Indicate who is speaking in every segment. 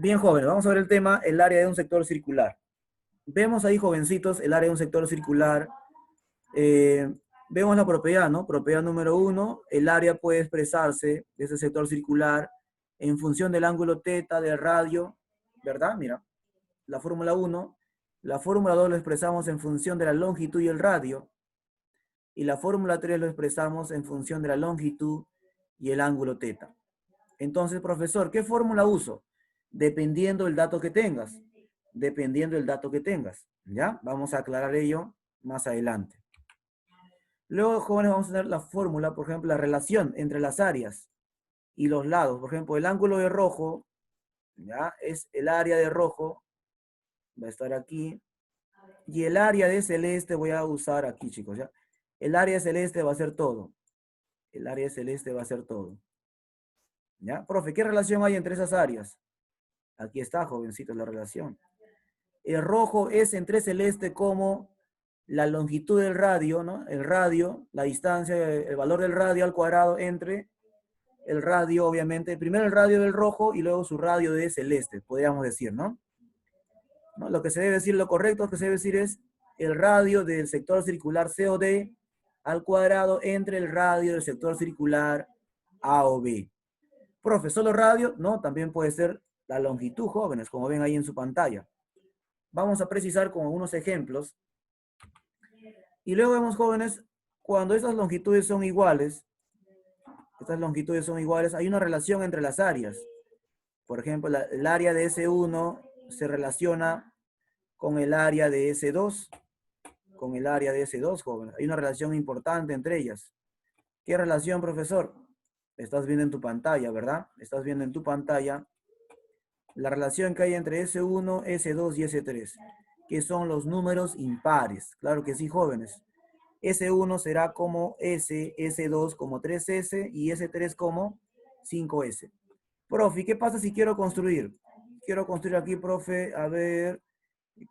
Speaker 1: Bien, jóvenes, vamos a ver el tema, el área de un sector circular. Vemos ahí, jovencitos, el área de un sector circular. Eh, Vemos la propiedad, ¿no? Propiedad número 1, el área puede expresarse de ese sector circular en función del ángulo teta del radio, ¿verdad? Mira, la fórmula 1. La fórmula 2 lo expresamos en función de la longitud y el radio. Y la fórmula 3 lo expresamos en función de la longitud y el ángulo teta. Entonces, profesor, ¿qué fórmula uso? Dependiendo del dato que tengas. Dependiendo del dato que tengas. ¿Ya? Vamos a aclarar ello más adelante. Luego, jóvenes, vamos a tener la fórmula, por ejemplo, la relación entre las áreas y los lados. Por ejemplo, el ángulo de rojo, ¿ya? Es el área de rojo, va a estar aquí. Y el área de celeste voy a usar aquí, chicos, ¿ya? El área de celeste va a ser todo. El área de celeste va a ser todo. ¿Ya? Profe, ¿qué relación hay entre esas áreas? Aquí está, jovencitos, la relación. El rojo es entre celeste como la longitud del radio, ¿no? El radio, la distancia, el valor del radio al cuadrado entre el radio, obviamente, primero el radio del rojo y luego su radio de celeste, podríamos decir, ¿no? ¿No? Lo que se debe decir, lo correcto que se debe decir es el radio del sector circular C o D al cuadrado entre el radio del sector circular A o B. Profe, ¿solo radio? No, también puede ser la longitud, jóvenes, como ven ahí en su pantalla. Vamos a precisar con algunos ejemplos. Y luego vemos, jóvenes, cuando estas longitudes son iguales, hay una relación entre las áreas. Por ejemplo, el área de S1 se relaciona con el área de S2, jóvenes. Hay una relación importante entre ellas. ¿Qué relación, profesor? Estás viendo en tu pantalla, ¿verdad? Estás viendo en tu pantalla la relación que hay entre S1, S2 y S3, que son los números impares. Claro que sí, jóvenes. S1 será como S, S2 como 3S y S3 como 5S. Profe, ¿qué pasa si quiero construir? Quiero construir aquí, profe, a ver,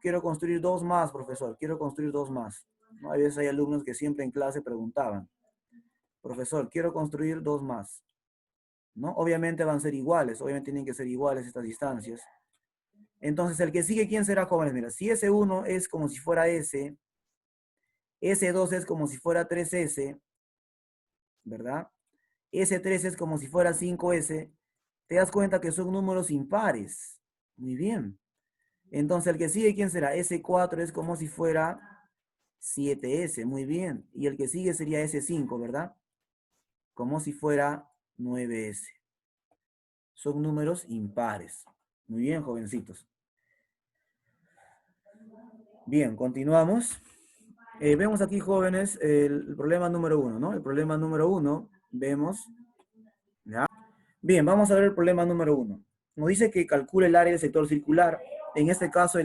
Speaker 1: quiero construir dos más, profesor, quiero construir dos más. ¿No? A veces hay alumnos que siempre en clase preguntaban, profesor, quiero construir dos más. ¿No? Obviamente van a ser iguales, obviamente tienen que ser iguales estas distancias. Entonces, el que sigue, ¿quién será, jóvenes? Mira, si S1 es como si fuera S, S2 es como si fuera 3S, ¿verdad? S3 es como si fuera 5S. Te das cuenta que son números impares. Muy bien. Entonces, el que sigue, ¿quién será? S4 es como si fuera 7S. Muy bien. Y el que sigue sería S5, ¿verdad? Como si fuera 9S. Son números impares. Muy bien, jovencitos. Bien, continuamos. Vemos aquí, jóvenes, el problema número 1, ¿no? El problema número 1, vemos, ¿ya? Bien, vamos a ver el problema número 1. Nos dice que calcule el área del sector circular. En este caso,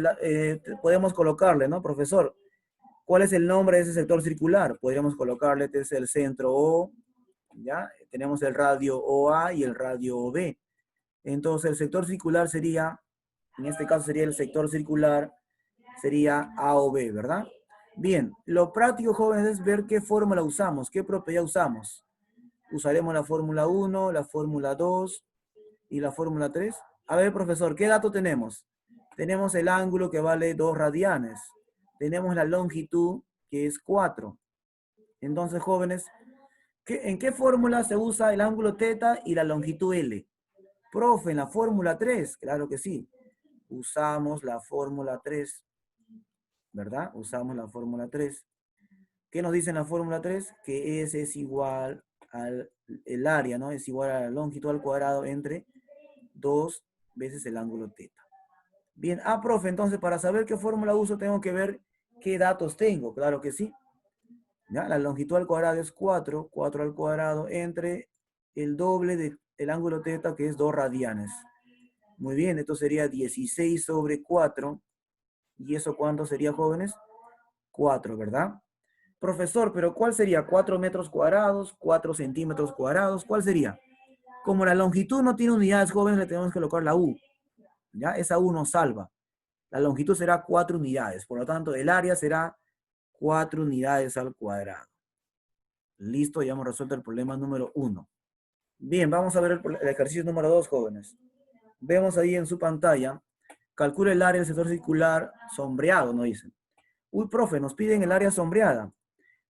Speaker 1: podemos colocarle, ¿no, profesor? ¿Cuál es el nombre de ese sector circular? Podríamos colocarle, este es el centro O, ¿ya? Tenemos el radio OA y el radio OB. Entonces, el sector circular sería, en este caso sería el sector circular, sería A o B, ¿verdad? Bien, lo práctico, jóvenes, es ver qué fórmula usamos, qué propiedad usamos. Usaremos la fórmula 1, la fórmula 2 y la fórmula 3. A ver, profesor, ¿qué dato tenemos? Tenemos el ángulo que vale 2 radianes. Tenemos la longitud que es 4. Entonces, jóvenes, ¿en qué fórmula se usa el ángulo teta y la longitud L? Profe, en la fórmula 3, claro que sí. Usamos la fórmula 3, ¿verdad? Usamos la fórmula 3. ¿Qué nos dice en la fórmula 3? Que S es igual al el área, ¿no? Es igual a la longitud al cuadrado entre 2 veces el ángulo teta. Bien, profe, entonces para saber qué fórmula uso tengo que ver qué datos tengo, claro que sí. ¿Ya? La longitud al cuadrado es 4, 4 al cuadrado entre el doble del ángulo teta que es 2 radianes. Muy bien, esto sería 16 sobre 4. ¿Y eso cuánto sería, jóvenes? 4, ¿verdad? Profesor, pero ¿cuál sería? ¿4 metros cuadrados? ¿4 centímetros cuadrados? ¿Cuál sería? Como la longitud no tiene unidades, jóvenes, le tenemos que colocar la U. ¿Ya? Esa U nos salva. La longitud será 4 unidades. Por lo tanto, el área será 4 unidades al cuadrado. Listo, ya hemos resuelto el problema número 1. Bien, vamos a ver el ejercicio número 2, jóvenes. vemos ahí en su pantalla, calcula el área del sector circular sombreado, nos dicen. Uy, profe, nos piden el área sombreada.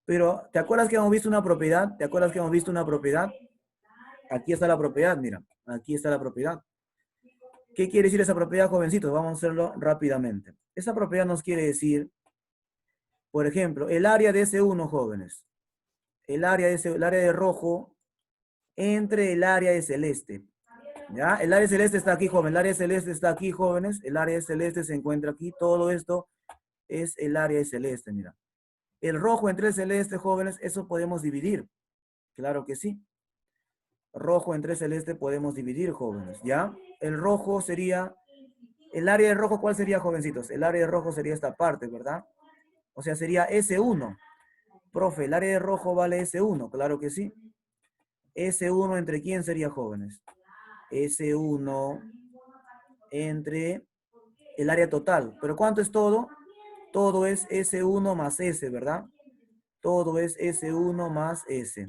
Speaker 1: Pero, ¿te acuerdas que hemos visto una propiedad? ¿Te acuerdas que hemos visto una propiedad? Aquí está la propiedad, mira. Aquí está la propiedad. ¿Qué quiere decir esa propiedad, jovencitos? Vamos a hacerlo rápidamente. Esa propiedad nos quiere decir, por ejemplo, el área de S1, jóvenes. El área de rojo entre el área de celeste. ¿Ya? El área celeste está aquí, joven. El área celeste está aquí, jóvenes. El área celeste se encuentra aquí. Todo esto es el área de celeste, mira. El rojo entre el celeste, jóvenes, eso podemos dividir. Claro que sí. Rojo entre celeste podemos dividir, jóvenes, ¿ya? El rojo sería, el área de rojo, ¿cuál sería, jovencitos? El área de rojo sería esta parte, ¿verdad? O sea, sería S1. Profe, el área de rojo vale S1, claro que sí. S1 entre quién sería, jóvenes? S1 entre el área total. ¿Pero cuánto es todo? Todo es S1 más S, ¿verdad? Todo es S1 más S.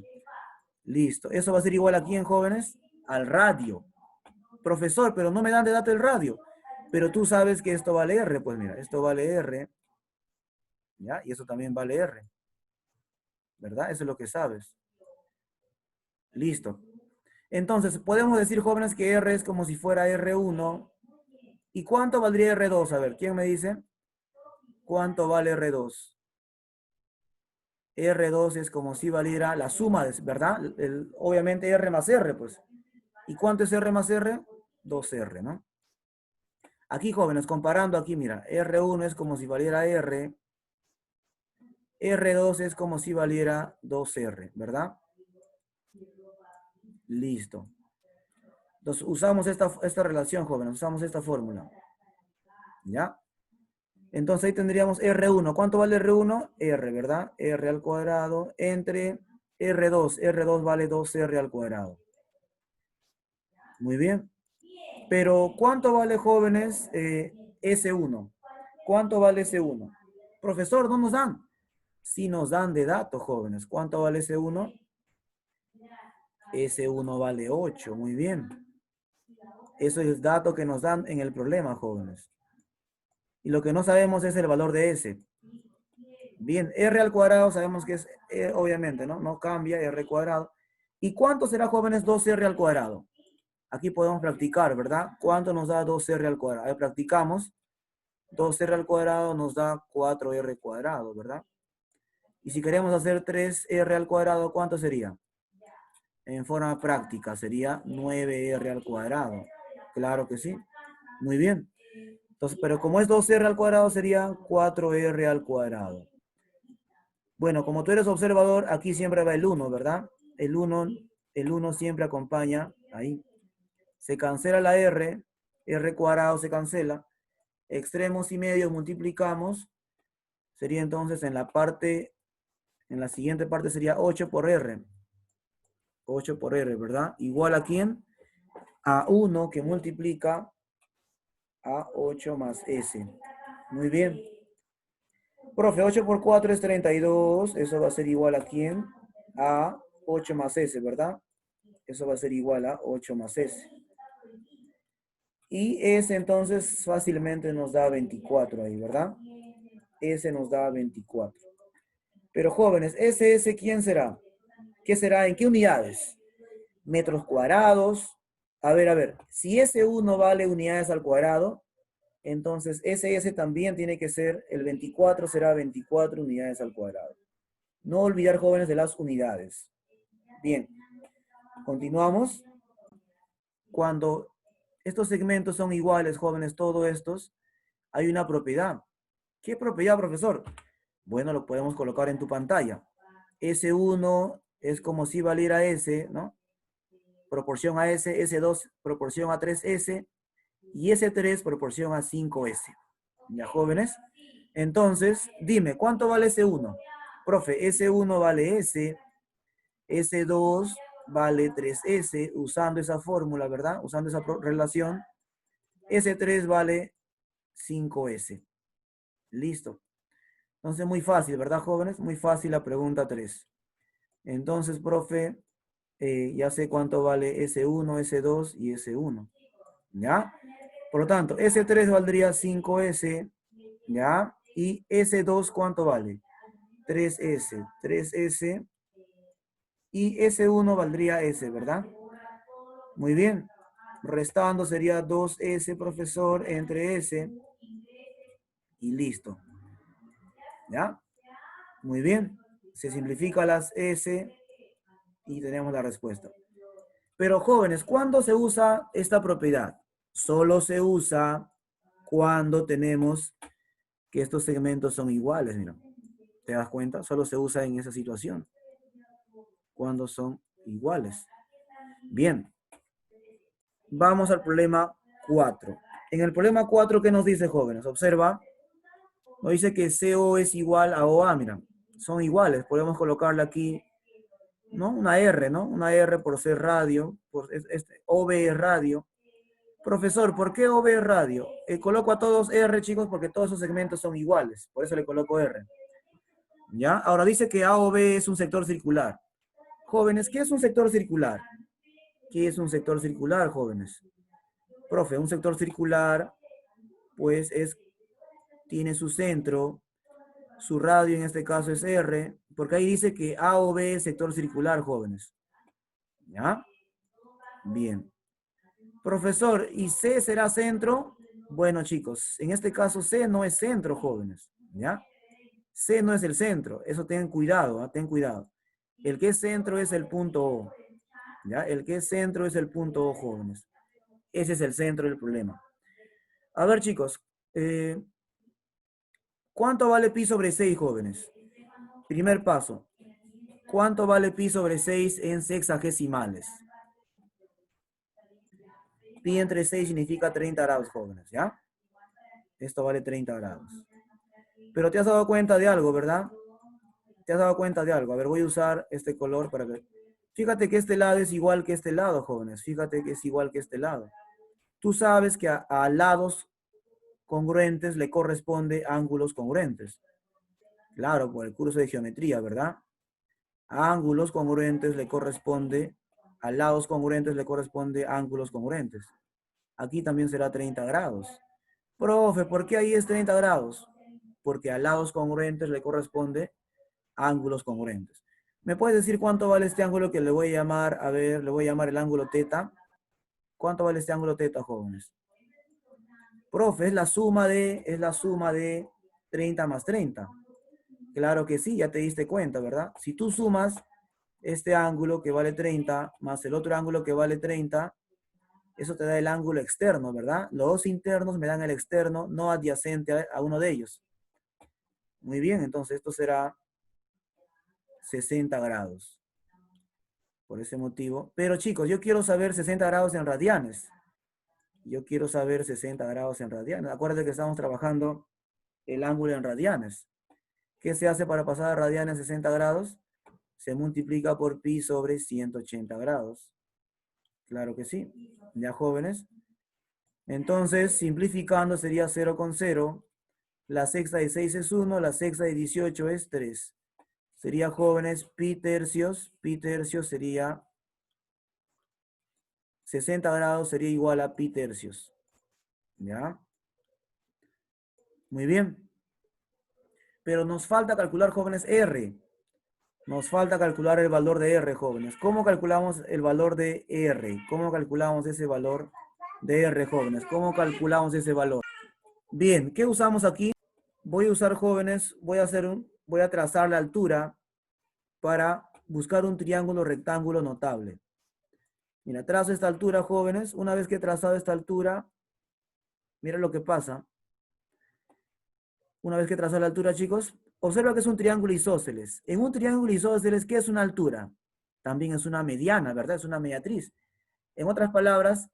Speaker 1: Listo. ¿Eso va a ser igual a quién, jóvenes? Al radio. Profesor, pero no me dan de dato el radio. Pero tú sabes que esto vale R. Pues mira, esto vale R. ¿Ya? Y eso también vale R. ¿Verdad? Eso es lo que sabes. Listo. Entonces, podemos decir, jóvenes, que R es como si fuera R1. ¿Y cuánto valdría R2? A ver, ¿quién me dice? ¿Cuánto vale R2? R2 es como si valiera la suma, ¿verdad? Obviamente R más R, pues. ¿Y cuánto es R más R? 2R, ¿no? Aquí, jóvenes, comparando aquí, mira, R1 es como si valiera R. R2 es como si valiera 2R, ¿verdad? Listo. Entonces, usamos esta relación, jóvenes, usamos esta fórmula. ¿Ya? Entonces, ahí tendríamos R1. ¿Cuánto vale R1? R, ¿verdad? R al cuadrado entre R2. R2 vale 2R al cuadrado. Muy bien. Pero, ¿cuánto vale, jóvenes, S1? ¿Cuánto vale S1? Profesor, no nos dan. Sí nos dan de datos, jóvenes. ¿Cuánto vale S1? S1 vale 8. Muy bien. Eso es el dato que nos dan en el problema, jóvenes. Y lo que no sabemos es el valor de S. Bien, R al cuadrado sabemos que es, obviamente, ¿no? No cambia, R cuadrado. ¿Y cuánto será, jóvenes, 2R al cuadrado? Aquí podemos practicar, ¿verdad? ¿Cuánto nos da 2R al cuadrado? Ahí practicamos. 2R al cuadrado nos da 4R cuadrado, ¿verdad? Y si queremos hacer 3R al cuadrado, ¿cuánto sería? En forma práctica sería 9R al cuadrado. Claro que sí. Muy bien. Entonces, pero como es 2R al cuadrado, sería 4R al cuadrado. Bueno, como tú eres observador, aquí siempre va el 1, ¿verdad? El 1 siempre acompaña ahí. Se cancela la R, R cuadrado se cancela. Extremos y medios multiplicamos. Sería entonces en la siguiente parte sería 8 por R. 8 por R, ¿verdad? Igual a quién? A 1 que multiplica a 8 más S. Muy bien. Profe, 8 por 4 es 32. Eso va a ser igual a quién? A 8 más S, ¿verdad? Eso va a ser igual a 8 más S. Y S entonces fácilmente nos da 24 ahí, ¿verdad? S nos da 24. Pero jóvenes, SS, ¿quién será? ¿Qué será? ¿En qué unidades? Metros cuadrados. A ver. Si S1 vale unidades al cuadrado, entonces SS también tiene que ser, el 24 será 24 unidades al cuadrado. No olvidar, jóvenes, de las unidades. Bien, continuamos. Cuando estos segmentos son iguales, jóvenes, todos estos, hay una propiedad. ¿Qué propiedad, profesor? Bueno, lo podemos colocar en tu pantalla. S1 es como si valiera S, ¿no? Proporción a S, S2 proporción a 3S y S3 proporción a 5S. ¿Ya, jóvenes? Entonces, dime, ¿cuánto vale S1? Profe, S1 vale S, S2 vale 3S, usando esa fórmula, ¿verdad? Usando esa relación. S3 vale 5S. Listo. Entonces, muy fácil, ¿verdad, jóvenes? Muy fácil la pregunta 3. Entonces, profe, ya sé cuánto vale S1, S2 y S1. ¿ya? Por lo tanto, S3 valdría 5S, ¿ya? Y S2, ¿cuánto vale? 3S, 3S, y S1 valdría S, ¿verdad? Muy bien. Restando sería 2S, profesor, entre S, y listo, ¿ya? Muy bien. Se simplifica las S y tenemos la respuesta. Pero jóvenes, ¿cuándo se usa esta propiedad? Solo se usa cuando tenemos que estos segmentos son iguales, mira. ¿Te das cuenta? Solo se usa en esa situación, cuando son iguales. Bien, vamos al problema 4. En el problema 4, ¿qué nos dice, jóvenes? Observa, nos dice que CO es igual a OA, mira. Son iguales, podemos colocarle aquí, ¿no? Una R, ¿no? Una R por ser radio, por OB es radio. Profesor, ¿por qué OB es radio? Coloco a todos R, chicos, porque todos esos segmentos son iguales. Por eso le coloco R. ¿Ya? Ahora dice que AOB es un sector circular. Jóvenes, ¿qué es un sector circular? ¿Qué es un sector circular, jóvenes? Profe, un sector circular, pues tiene su centro, su radio en este caso es R, porque ahí dice que AOB es sector circular, jóvenes. ¿Ya? Bien. Profesor, ¿y C será centro? Bueno, chicos, en este caso C no es centro, jóvenes. ¿Ya? C no es el centro, eso ten cuidado, ¿eh? Ten cuidado. El que es centro es el punto O. ¿Ya? El que es centro es el punto O, jóvenes. Ese es el centro del problema. A ver, chicos, ¿cuánto vale pi sobre 6, jóvenes? Primer paso. ¿Cuánto vale pi sobre 6 en sexagesimales? Pi entre 6 significa 30 grados, jóvenes, ¿ya? Esto vale 30 grados. Pero te has dado cuenta de algo, ¿verdad? Te has dado cuenta de algo. A ver, voy a usar este color para ver. Fíjate que este lado es igual que este lado, jóvenes. Fíjate que es igual que este lado. Tú sabes que a lados congruentes le corresponde ángulos congruentes. Claro, por el curso de geometría, ¿verdad? A ángulos congruentes le corresponde, a lados congruentes le corresponde ángulos congruentes. Aquí también será 30 grados. Profe, ¿por qué ahí es 30 grados? Porque a lados congruentes le corresponde ángulos congruentes. ¿Me puedes decir cuánto vale este ángulo que le voy a llamar, a ver, le voy a llamar el ángulo teta? ¿Cuánto vale este ángulo teta, jóvenes? Profe, es la suma de 30 más 30. Claro que sí, ya te diste cuenta, ¿verdad? Si tú sumas este ángulo que vale 30 más el otro ángulo que vale 30, eso te da el ángulo externo, ¿verdad? Los dos internos me dan el externo no adyacente a uno de ellos. Muy bien, entonces esto será 60 grados. Por ese motivo. Pero chicos, yo quiero saber 60 grados en radianes. Yo quiero saber 60 grados en radianes. Acuérdate que estamos trabajando el ángulo en radianes. ¿Qué se hace para pasar a radianes 60 grados? Se multiplica por pi sobre 180 grados. Claro que sí. Ya, jóvenes. Entonces, simplificando sería 0,0. La sexta de 6 es 1, la sexta de 18 es 3. Sería, jóvenes, pi tercios sería 60 grados sería igual a pi tercios. ¿Ya? Muy bien. Pero nos falta calcular, jóvenes, R. Nos falta calcular el valor de R, jóvenes. ¿Cómo calculamos el valor de R? ¿Cómo calculamos ese valor de R, jóvenes? ¿Cómo calculamos ese valor? Bien, ¿qué usamos aquí? Voy a usar, jóvenes, voy a trazar la altura para buscar un triángulo rectángulo notable. Mira, trazo esta altura, jóvenes. Una vez que he trazado esta altura, mira lo que pasa. Una vez que trazado la altura, chicos, observa que es un triángulo isósceles. En un triángulo isósceles, ¿qué es una altura? También es una mediana, ¿verdad? Es una mediatriz. En otras palabras,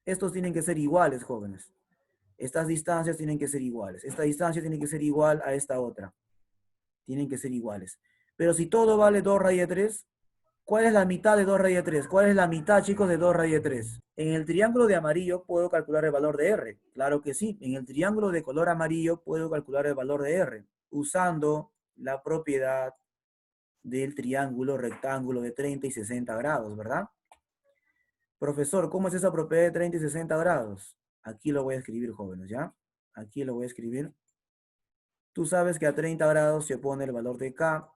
Speaker 1: estos tienen que ser iguales, jóvenes. Estas distancias tienen que ser iguales. Esta distancia tiene que ser igual a esta otra. Tienen que ser iguales. Pero si todo vale 2 raíz de 3, ¿cuál es la mitad de 2 raíz de 3? ¿Cuál es la mitad, chicos, de 2 raíz de 3? En el triángulo de amarillo puedo calcular el valor de R. Claro que sí. En el triángulo de color amarillo puedo calcular el valor de R usando la propiedad del triángulo rectángulo de 30 y 60 grados, ¿verdad? Profesor, ¿cómo es esa propiedad de 30 y 60 grados? Aquí lo voy a escribir, jóvenes, ¿ya? Aquí lo voy a escribir. Tú sabes que a 30 grados se pone el valor de K,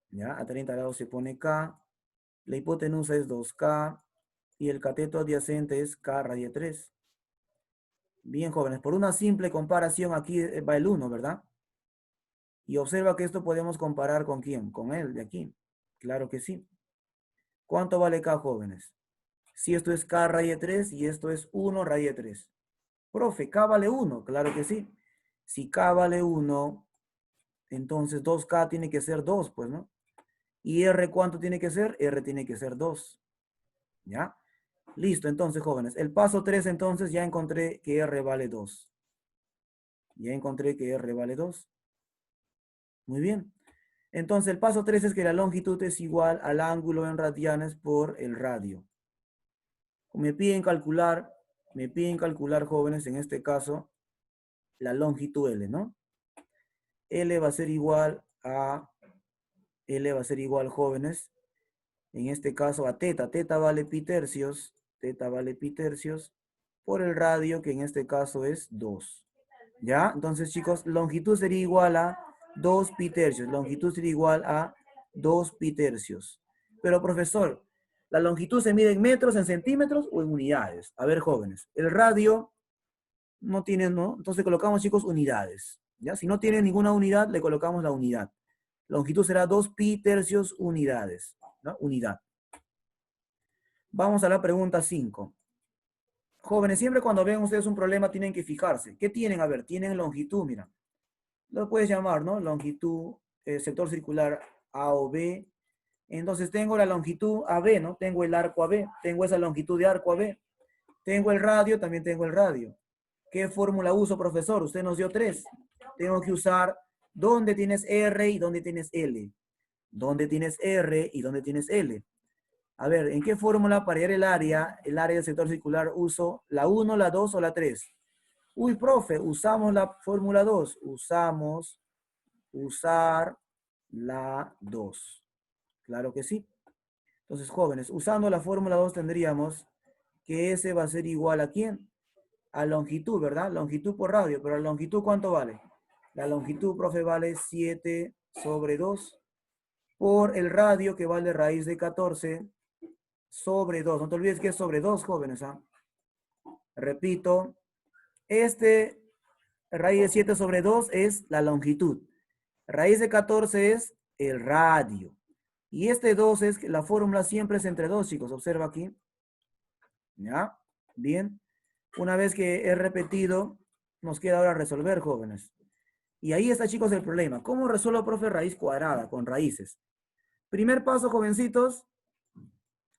Speaker 1: ¿ya? A 30 grados se pone K. La hipotenusa es 2K y el cateto adyacente es K raíz de 3. Bien, jóvenes, por una simple comparación aquí va el 1, ¿verdad? Y observa que esto podemos comparar con quién, con él de aquí. Claro que sí. ¿Cuánto vale K, jóvenes? Si esto es K raíz de 3 y esto es 1 raíz de 3. Profe, K vale 1, claro que sí. Si K vale 1, entonces 2K tiene que ser 2, pues, ¿no? ¿Y R cuánto tiene que ser? R tiene que ser 2. ¿Ya? Listo, entonces, jóvenes. El paso 3, entonces, ya encontré que R vale 2. Ya encontré que R vale 2. Muy bien. Entonces, el paso 3 es que la longitud es igual al ángulo en radianes por el radio. Me piden calcular, jóvenes, en este caso, la longitud L, ¿no? L va a ser igual a, L va a ser igual, jóvenes, en este caso a teta. Teta vale pi tercios, por el radio, que en este caso es 2. ¿Ya? Entonces, chicos, longitud sería igual a 2 pi tercios. Longitud sería igual a 2 pi tercios. Pero, profesor, ¿la longitud se mide en metros, en centímetros o en unidades? A ver, jóvenes, el radio no tiene, ¿no? Entonces colocamos, chicos, unidades. ¿Ya? Si no tiene ninguna unidad, le colocamos la unidad. Longitud será 2 pi tercios unidades. ¿No? Unidad. Vamos a la pregunta 5. Jóvenes, siempre cuando ven ustedes un problema tienen que fijarse. ¿Qué tienen? A ver, tienen longitud, mira. Lo puedes llamar, ¿no? Longitud, sector circular A o B. Entonces tengo la longitud AB, ¿no? Tengo el arco AB. Tengo esa longitud de arco AB. Tengo el radio, también tengo el radio. ¿Qué fórmula uso, profesor? Usted nos dio 3. Tengo que usar dónde tienes R y dónde tienes L. ¿Dónde tienes R y dónde tienes L? A ver, ¿en qué fórmula para hallar el área del sector circular uso la 1, la 2 o la 3? Uy, profe, usamos la fórmula 2. Usar la 2. Claro que sí. Entonces, jóvenes, usando la fórmula 2 tendríamos que S va a ser igual a ¿quién? A longitud, ¿verdad? Longitud por radio. Pero la longitud, ¿cuánto vale? La longitud, profe, vale 7 sobre 2 por el radio, que vale raíz de 14 sobre 2. No te olvides que es sobre 2, jóvenes. ¿Ah? Repito, este raíz de 7 sobre 2 es la longitud. Raíz de 14 es el radio. Y este 2 es que la fórmula siempre es entre 2, chicos. Observa aquí. ¿Ya? Bien. Una vez que he repetido, nos queda ahora resolver, jóvenes. Y ahí está, chicos, el problema. ¿Cómo resuelvo, profe, raíz cuadrada con raíces? Primer paso, jovencitos.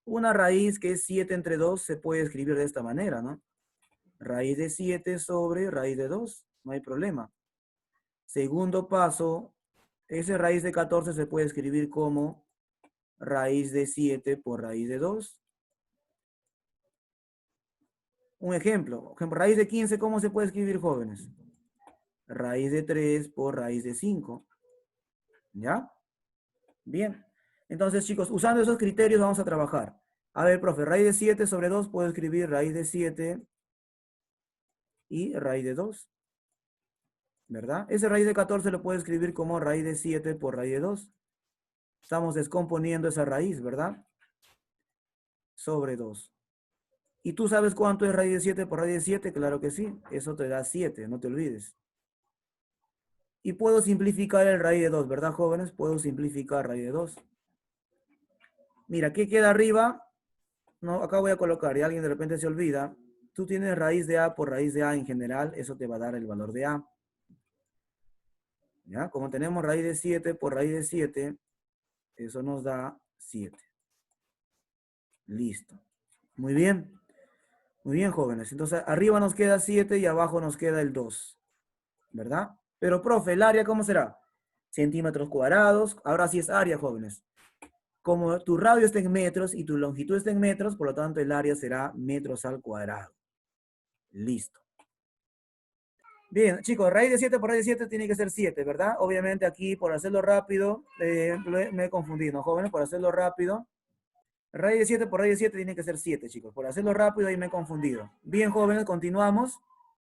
Speaker 1: Una raíz que es 7 entre 2 se puede escribir de esta manera, ¿no? Raíz de 7 sobre raíz de 2. No hay problema. Segundo paso, ese raíz de 14 se puede escribir como raíz de 7 por raíz de 2. Un ejemplo, raíz de 15, ¿cómo se puede escribir, jóvenes? Raíz de 3 por raíz de 5. ¿Ya? Bien. Entonces, chicos, usando esos criterios vamos a trabajar. A ver, profe, raíz de 7 sobre 2, puedo escribir raíz de 7 y raíz de 2. ¿Verdad? Ese raíz de 14 lo puedo escribir como raíz de 7 por raíz de 2. Estamos descomponiendo esa raíz, ¿verdad? Sobre 2. ¿Y tú sabes cuánto es raíz de 7 por raíz de 7? Claro que sí. Eso te da 7, no te olvides. Y puedo simplificar el raíz de 2, ¿verdad, jóvenes? Puedo simplificar raíz de 2. Mira, ¿qué queda arriba? No, acá voy a colocar, y alguien de repente se olvida. Tú tienes raíz de A por raíz de A en general, eso te va a dar el valor de A. ¿Ya? Como tenemos raíz de 7 por raíz de 7, eso nos da 7. Listo. Muy bien. Muy bien, jóvenes. Entonces, arriba nos queda 7 y abajo nos queda el 2. ¿Verdad? Pero, profe, ¿el área cómo será? Centímetros cuadrados. Ahora sí es área, jóvenes. Como tu radio está en metros y tu longitud está en metros, por lo tanto el área será metros al cuadrado. Listo. Bien, chicos, raíz de 7 por raíz de 7 tiene que ser 7, ¿verdad? Obviamente aquí, por hacerlo rápido, me he confundido, ¿no, jóvenes? Por hacerlo rápido, Raíz de 7 por raíz de 7 tiene que ser 7, chicos. Por hacerlo rápido ahí me he confundido. Bien, jóvenes, continuamos.